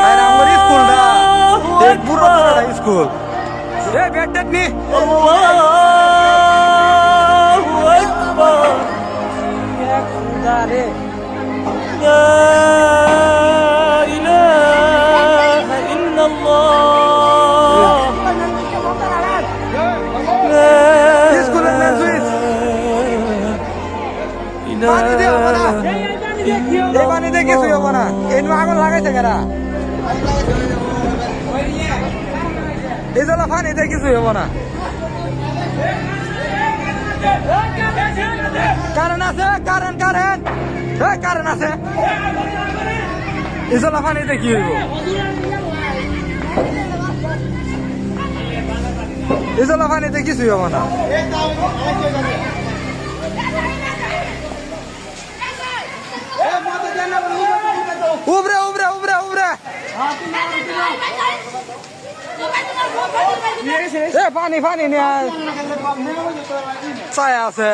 আরে আমার স্কুলটা এক বুড়ো স্কুল এ ব্যাটটা নি আল্লাহু আকবার এক খুদা রে লা ইলাহা ইল্লাল্লাহ স্কুলের নাম সুইস পানি দিও না এই পানি দিয়ে কিছু হবে না এই আগুন লাগাইছে কারা এই জল পানি দিয়ে কিছু হবে না কারণ আছে কারণ আছে এই জল পানি দিয়ে কি হইব এই জল পানিতে কিছুই হবে না উবরে উবরে উবরে উবরে পানি পানি নিয়ে ছায়া আছে